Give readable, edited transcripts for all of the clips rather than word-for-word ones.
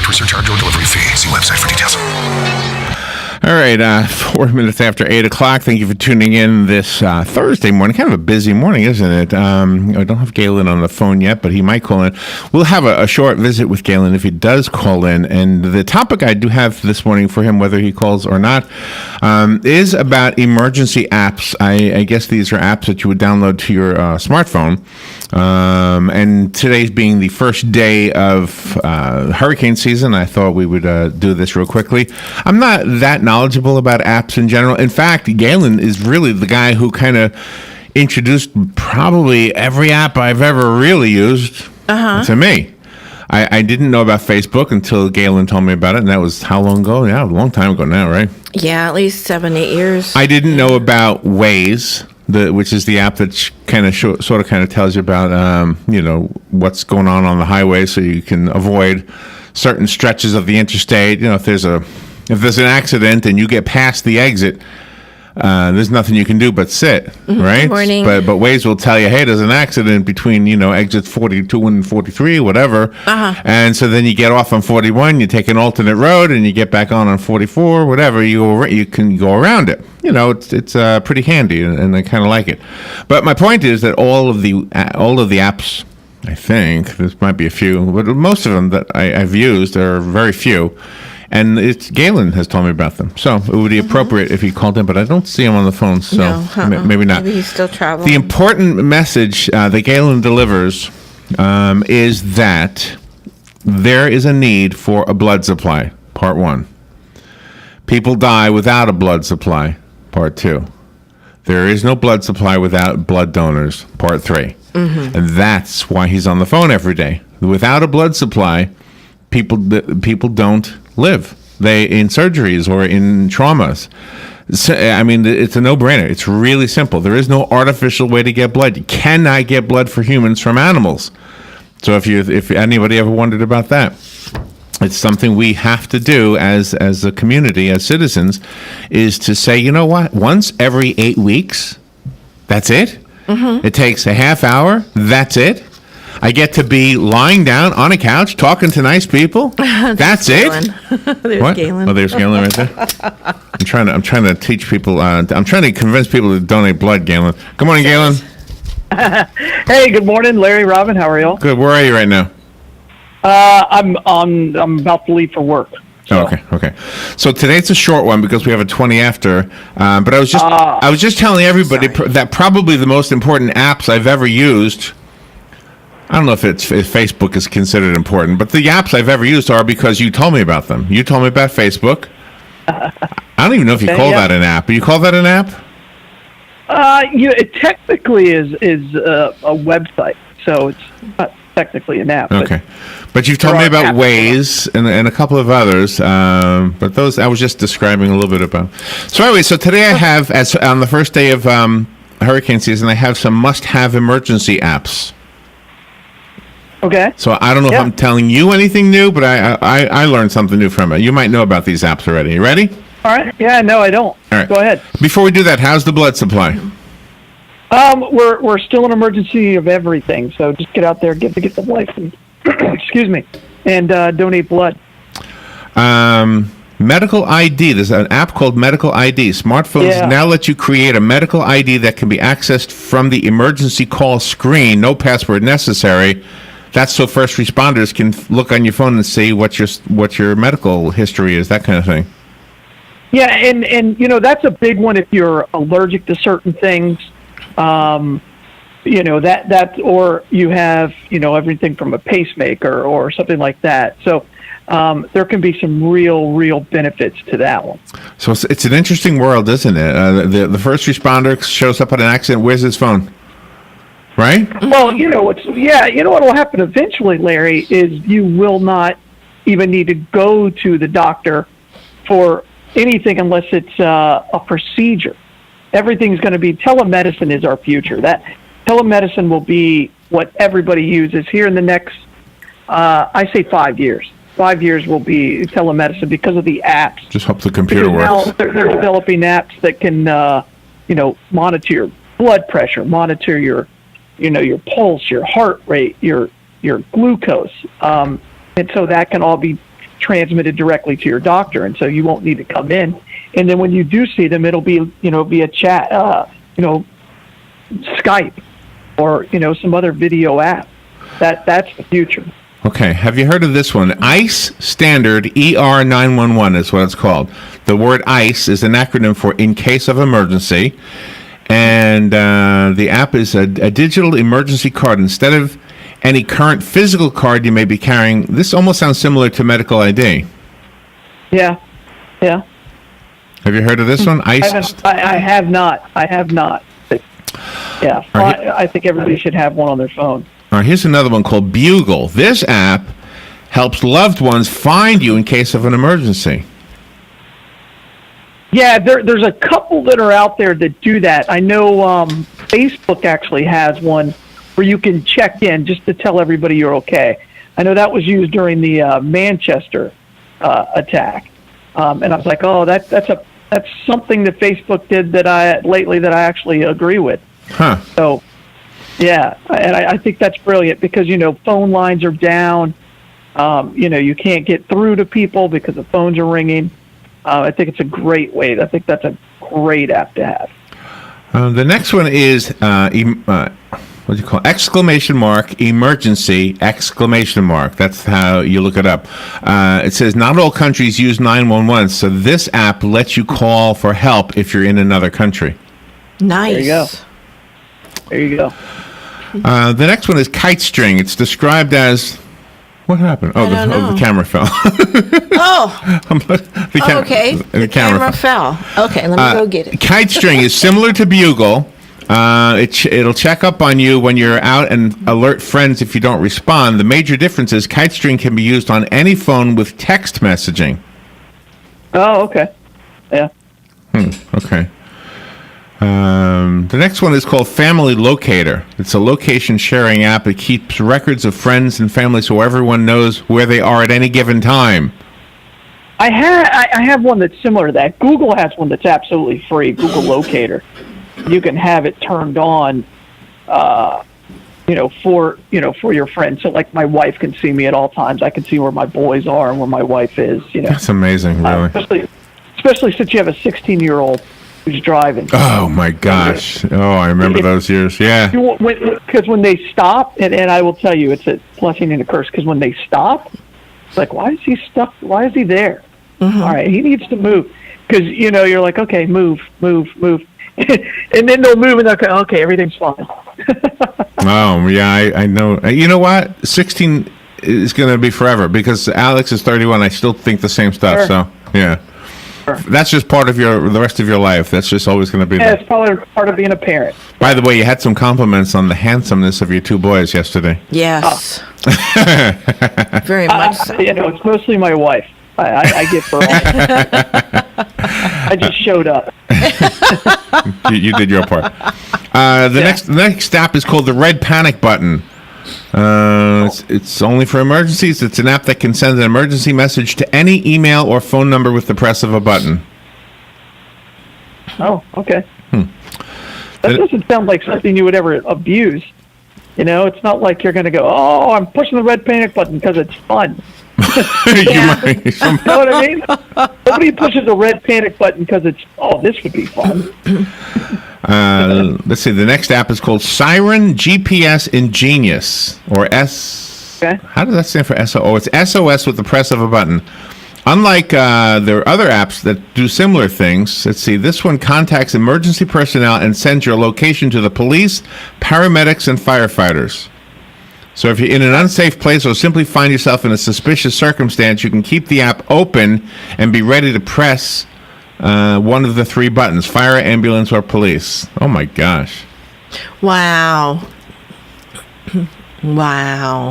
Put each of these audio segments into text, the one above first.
per surcharge or delivery fee. See website for details. All right, 4 minutes after 8 o'clock. Thank you for tuning in this Thursday morning. Kind of a busy morning, isn't it? I don't have Galen on the phone yet, but he might call in. We'll have a short visit with Galen if he does call in. And the topic I do have this morning for him, whether he calls or not, is about emergency apps. I guess these are apps that you would download to your smartphone. And today's being the first day of hurricane season, I thought we would do this real quickly. I'm not that knowledgeable about apps in general. In fact, Galen is really the guy who kind of introduced probably every app I've ever really used to me. I didn't know about Facebook until Galen told me about it, and that was how long ago? Yeah, a long time ago now, right? Yeah, at least 7-8 years. I didn't know about Waze, which is the app that kind of sort of tells you about what's going on the highway, so you can avoid certain stretches of the interstate. If there's an accident and you get past the exit, there's nothing you can do but sit, right? Good morning. But Waze will tell you, hey, there's an accident between exits 42 and 43, whatever. And so then you get off on 41, you take an alternate road, and you get back on 44, whatever. You can go around it. It's pretty handy, and I kind of like it. But my point is that all of the apps, I think there might be a few, but most of them that I've used are very few. And Galen has told me about them. So it would be appropriate if he called in, but I don't see him on the phone, so maybe not. Maybe he's still traveling. The important message that Galen delivers is that there is a need for a blood supply, part 1. People die without a blood supply, part 2. There is no blood supply without blood donors, part 3. And that's why he's on the phone every day. Without a blood supply, people don't live. They in surgeries or in traumas. So, I mean, it's a no-brainer. It's really simple. There is no artificial way to get blood. You cannot get blood for humans from animals. So if anybody ever wondered about that, it's something we have to do as a community, as citizens, is to say, you know what? Once every 8 weeks, that's it. It takes a half hour. That's it. I get to be lying down on a couch talking to nice people. That's it. There's What? Galen. Oh, there's Galen right there. I'm trying to teach people. I'm trying to convince people to donate blood, Galen. Good morning, Galen. Hey, good morning, Larry, Robin. How are y'all? Good. Where are you right now? I'm about to leave for work. So. Oh, okay. So today's a short one because we have a 20 after. But I was just telling everybody that probably the most important apps I've ever used. I don't know if Facebook is considered important, but the apps I've ever used are because you told me about them. You told me about Facebook. I don't even know if you call that an app. Do you call that an app? It technically is a website, so it's not technically an app. Okay. But you've told me about Waze and a couple of others, but those I was just describing a little bit about. So anyway, today I have, on the first day of hurricane season, I have some must-have emergency apps. Okay. So I don't know if I'm telling you anything new, but I learned something new from it. You might know about these apps already. You ready? All right. Yeah, no, I don't. All right. Go ahead. Before we do that, how's the blood supply? We're still in emergency of everything, so just get out there, get the gift of life, and excuse me, and donate blood. Medical ID. There's an app called Medical ID. Smartphones now let you create a medical ID that can be accessed from the emergency call screen. No password necessary. That's so first responders can look on your phone and see what your medical history is, that kind of thing. Yeah, and that's a big one if you're allergic to certain things. That or you have everything from a pacemaker or something like that. So there can be some real benefits to that one. So it's an interesting world, isn't it? The first responder shows up at an accident. Where's his phone? Right? Well, what will happen eventually, Larry, is you will not even need to go to the doctor for anything unless it's a procedure. Everything's going to be telemedicine is our future. That telemedicine will be what everybody uses here in the next, I say 5 years. 5 years will be telemedicine because of the apps. Just hope the computer works. Now they're developing apps that can, monitor your blood pressure, monitor your pulse, your heart rate, your glucose, and so that can all be transmitted directly to your doctor, and so you won't need to come in. And then when you do see them, it'll be, via chat, Skype, or, some other video app. That's the future. Okay. Have you heard of this one? ICE Standard ER911 is what it's called. The word ICE is an acronym for In Case of Emergency. And the app is a digital emergency card. Instead of any current physical card you may be carrying, this almost sounds similar to medical ID. Yeah. Have you heard of this one? ICE. I have not. Yeah. I think everybody should have one on their phone. All right, here's another one called Bugle. This app helps loved ones find you in case of an emergency. Yeah, there's a couple that are out there that do that. I know Facebook actually has one where you can check in just to tell everybody you're okay. I know that was used during the Manchester attack, and I was like, oh, that's something that Facebook did that I actually agree with. Huh. So, yeah, and I think that's brilliant because phone lines are down. You can't get through to people because the phones are ringing. I think it's a great way. I think that's a great app to have. The next one is what do you call it? Exclamation mark emergency exclamation mark. That's how you look it up. It says not all countries use 911, so this app lets you call for help if you're in another country. Nice. There you go. The next one is kite string. It's described as what happened? Oh, the camera fell. Okay. The camera fell. Okay, let me go get it. Kite string is similar to Bugle. It'll check up on you when you're out and alert friends if you don't respond. The major difference is kite string can be used on any phone with text messaging. Oh, okay. Yeah. Okay. The next one is called Family Locator. It's a location sharing app that keeps records of friends and family so everyone knows where they are at any given time. I have one that's similar to that. Google has one that's absolutely free, Google Locator. You can have it turned on, for your friends. So like my wife can see me at all times. I can see where my boys are and where my wife is. That's amazing, really. Especially since you have a 16-year-old who's driving. Oh my gosh! Oh, I remember those years. Yeah. Because when they stop, and I will tell you, it's a blessing and a curse. Because when they stop, it's like, why is he stuck? Why is he there? Mm-hmm. All right, he needs to move. Because you're like, okay, move, and then they'll move, and they'll go, okay, everything's fine. Oh yeah, I know. You know what? 16 is going to be forever because Alex is 31. I still think the same stuff. Sure. So yeah. That's just part of the rest of your life. That's just always going to be there. It's probably part of being a parent. By the way, you had some compliments on the handsomeness of your two boys yesterday. Yes. Very much so. It's mostly my wife. I get for all. I just showed up. You did your part. The next app is called the Red Panic Button. It's only for emergencies. It's an app that can send an emergency message to any email or phone number with the press of a button. Oh, okay. That doesn't sound like something you would ever abuse. It's not like you're going to go, oh, I'm pushing the red panic button because it's fun. You know what I mean? Nobody pushes the red panic button because this would be fun. Let's see. The next app is called Siren GPS Ingenious, or S. Okay. How does that stand for SO? Oh, it's SOS with the press of a button. Unlike there are other apps that do similar things. Let's see. This one contacts emergency personnel and sends your location to the police, paramedics, and firefighters. So if you're in an unsafe place or simply find yourself in a suspicious circumstance, you can keep the app open and be ready to press one of the three buttons: fire, ambulance, or police. Oh my gosh! Wow! Wow!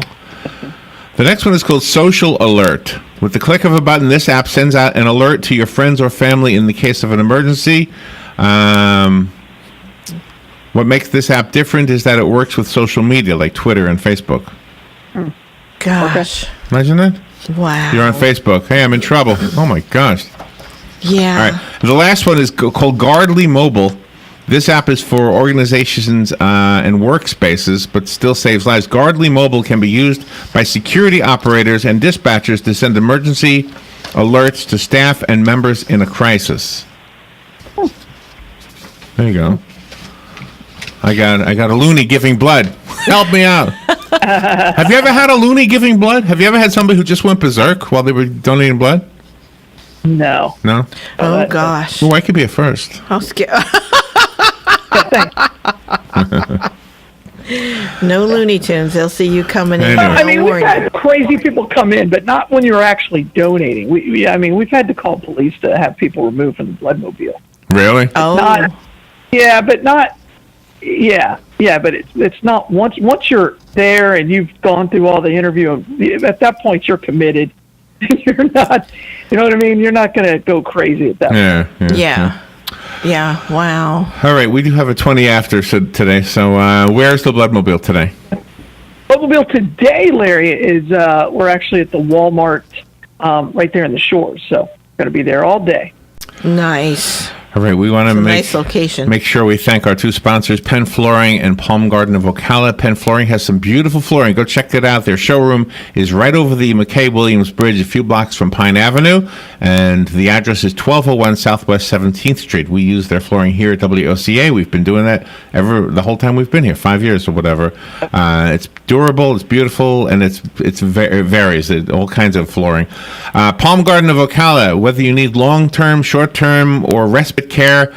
The next one is called Social Alert. With the click of a button, this app sends out an alert to your friends or family in the case of an emergency. What makes this app different is that it works with social media like Twitter and Facebook. Gosh! Imagine that. Wow! You're on Facebook. Hey, I'm in trouble. Oh my gosh! Yeah. All right. The last one is called Guardly Mobile. This app is for organizations and workspaces, but still saves lives. Guardly Mobile can be used by security operators and dispatchers to send emergency alerts to staff and members in a crisis. There you go. I got a loony giving blood. Help me out. Have you ever had a loony giving blood? Have you ever had somebody who just went berserk while they were donating blood? No. No? Oh, gosh. Well, I could be a first. I'm scared. No Looney Tunes. They'll see you coming in. Anyway. I mean, we've had crazy people come in, but not when you're actually donating. We've had to call police to have people removed from the bloodmobile. Really? Oh. But it's not once you're there and you've gone through all the interview. At that point, you're committed. You're not. You know what I mean? You're not going to go crazy at that point. Yeah. Wow. All right, we do have a 20 after today. So where's the bloodmobile today? Bloodmobile today, Larry, is we're actually at the Walmart right there in the Shores. So we're going to be there all day. Nice. All right, we want to nice location. Make sure we thank our two sponsors, Penn Flooring and Palm Garden of Ocala. Penn Flooring has some beautiful flooring. Go check it out. Their showroom is right over the McKay-Williams Bridge, a few blocks from Pine Avenue, and the address is 1201 Southwest 17th Street. We use their flooring here at WOCA. We've been doing that the whole time we've been here, 5 years or whatever. It's durable, it's beautiful, and it varies. All kinds of flooring. Palm Garden of Ocala, whether you need long-term, short-term, or respite care,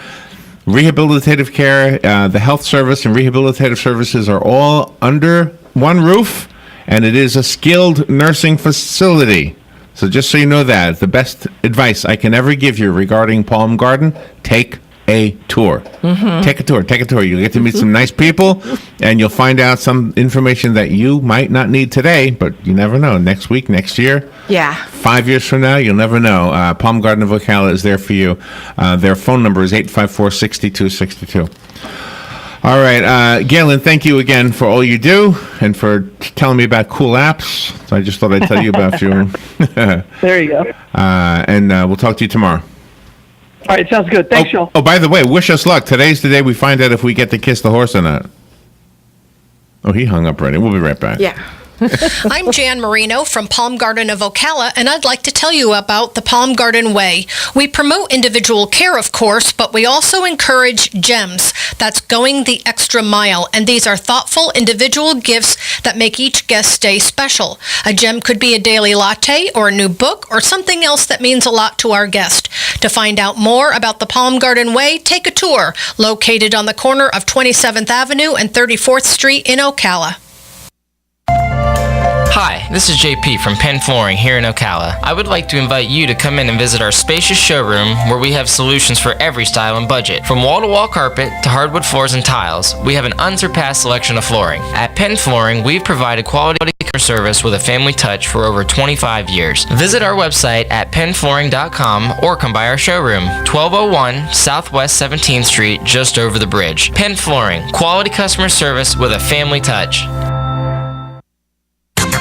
rehabilitative care, the health service and rehabilitative services are all under one roof, and it is a skilled nursing facility. So just so you know that, the best advice I can ever give you regarding Palm Garden, take a tour. Mm-hmm. Take a tour. You'll get to meet some nice people, and you'll find out some information that you might not need today, but you never know. Next week, next year, 5 years from now, you'll never know. Palm Garden of Ocala is there for you. Their phone number is 854-6262. All right, Galen, thank you again for all you do and for telling me about cool apps. So I just thought I'd tell you about you. There you go. And we'll talk to you tomorrow. All right, sounds good. Thanks, y'all. Oh, by the way, wish us luck. Today's the day we find out if we get to kiss the horse or not. Oh, he hung up already. We'll be right back. Yeah. I'm Jan Marino from Palm Garden of Ocala, and I'd like to tell you about the Palm Garden Way. We promote individual care, of course, but we also encourage GEMS. That's going the extra mile, and these are thoughtful individual gifts that make each guest stay special. A gem could be a daily latte or a new book or something else that means a lot to our guest. To find out more about the Palm Garden Way, take a tour, located on the corner of 27th Avenue and 34th Street in Ocala. Hi, this is JP from Penn Flooring here in Ocala. I would like to invite you to come in and visit our spacious showroom where we have solutions for every style and budget. From wall-to-wall carpet to hardwood floors and tiles, we have an unsurpassed selection of flooring. At Penn Flooring, we've provided quality customer service with a family touch for over 25 years. Visit our website at pennflooring.com or come by our showroom, 1201 Southwest 17th Street, just over the bridge. Penn Flooring, quality customer service with a family touch.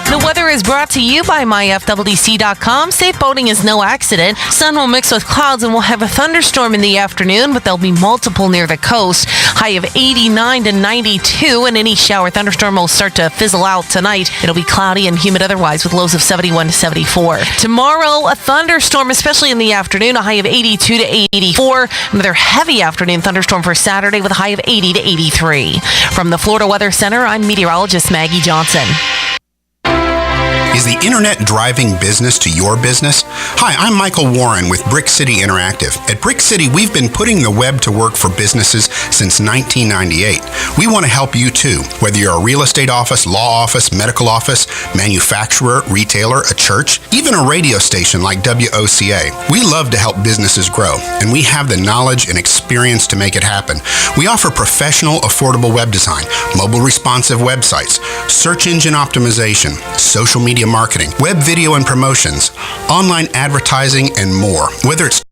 The weather is brought to you by myfwc.com. Safe boating is no accident. Sun will mix with clouds and we'll have a thunderstorm in the afternoon, but there'll be multiple near the coast. High of 89 to 92, and any shower thunderstorm will start to fizzle out tonight. It'll be cloudy and humid otherwise with lows of 71 to 74. Tomorrow, a thunderstorm, especially in the afternoon, a high of 82 to 84. Another heavy afternoon thunderstorm for Saturday with a high of 80 to 83. From the Florida Weather Center, I'm meteorologist Maggie Johnson. Is the internet driving business to your business? Hi, I'm Michael Warren with Brick City Interactive. At Brick City, we've been putting the web to work for businesses since 1998. We want to help you too, whether you're a real estate office, law office, medical office, manufacturer, retailer, a church, even a radio station like WOCA. We love to help businesses grow, and we have the knowledge and experience to make it happen. We offer professional, affordable web design, mobile responsive websites, search engine optimization, social media marketing, web video and promotions, online advertising, and more. Whether it's